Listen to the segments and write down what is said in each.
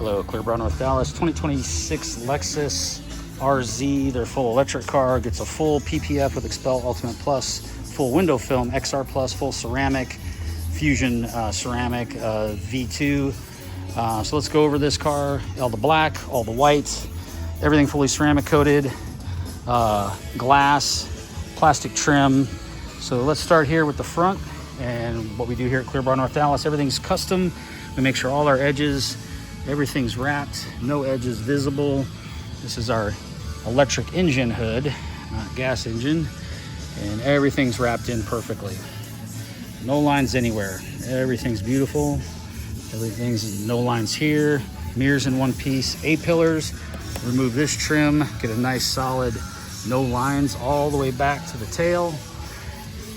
Hello, Clear Brown, North Dallas. 2026 Lexus RZ, their full electric car. Gets a full PPF with XPEL Ultimate Plus, full window film, XR Plus, full ceramic, Fusion ceramic V2. So let's go over this car. All the black, all the white, everything fully ceramic coated, glass, plastic trim. So let's start here with the front. And what we do here at Clear Brown, North Dallas, everything's custom. We make sure all our edges, everything's wrapped, no edges visible. This is our electric engine hood, not gas engine, and everything's wrapped in perfectly. No lines anywhere. Everything's beautiful. Everything's no lines here. Mirrors in one piece. A-pillars. Remove this trim. Get a nice solid no lines all the way back to the tail.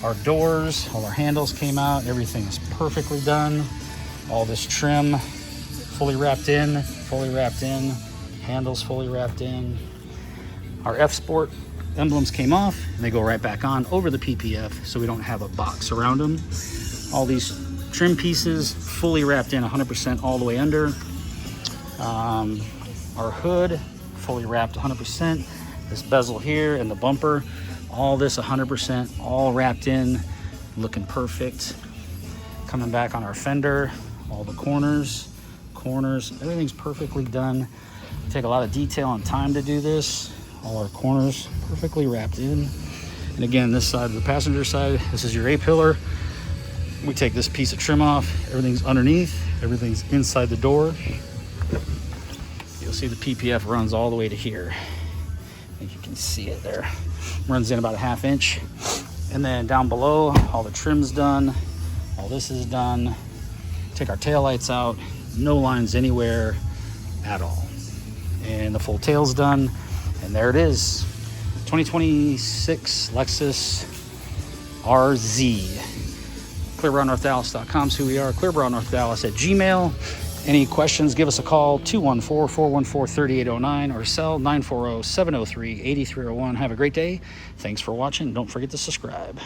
Our doors, all our handles came out. Everything is perfectly done. All this trim fully wrapped in, handles fully wrapped in. Our F Sport emblems came off and they go right back on over the PPF, so we don't have a box around them. All these trim pieces fully wrapped in 100% all the way under. Our hood fully wrapped 100%. This bezel here and the bumper, all this 100% all wrapped in, looking perfect. Coming back on our fender, all the corners, everything's perfectly done. Take a lot of detail and time to do this. All our corners perfectly wrapped in. And again, this side, the passenger side, this is your A-pillar. We take this piece of trim off. Everything's underneath, everything's inside the door. You'll see the PPF runs all the way to here. I think you can see it there. Runs in about a 1/2 inch. And then down below, all the trim's done. All this is done. Take our taillights out. No lines anywhere at all. And the full tail's done. And there it is. 2026 Lexus RZ. ClearBrownNorthDallas.com is who we are. ClearBrownNorthDallas@gmail.com. Any questions, give us a call, 214-414-3809 or cell 940-703-8301. Have a great day. Thanks for watching. Don't forget to subscribe.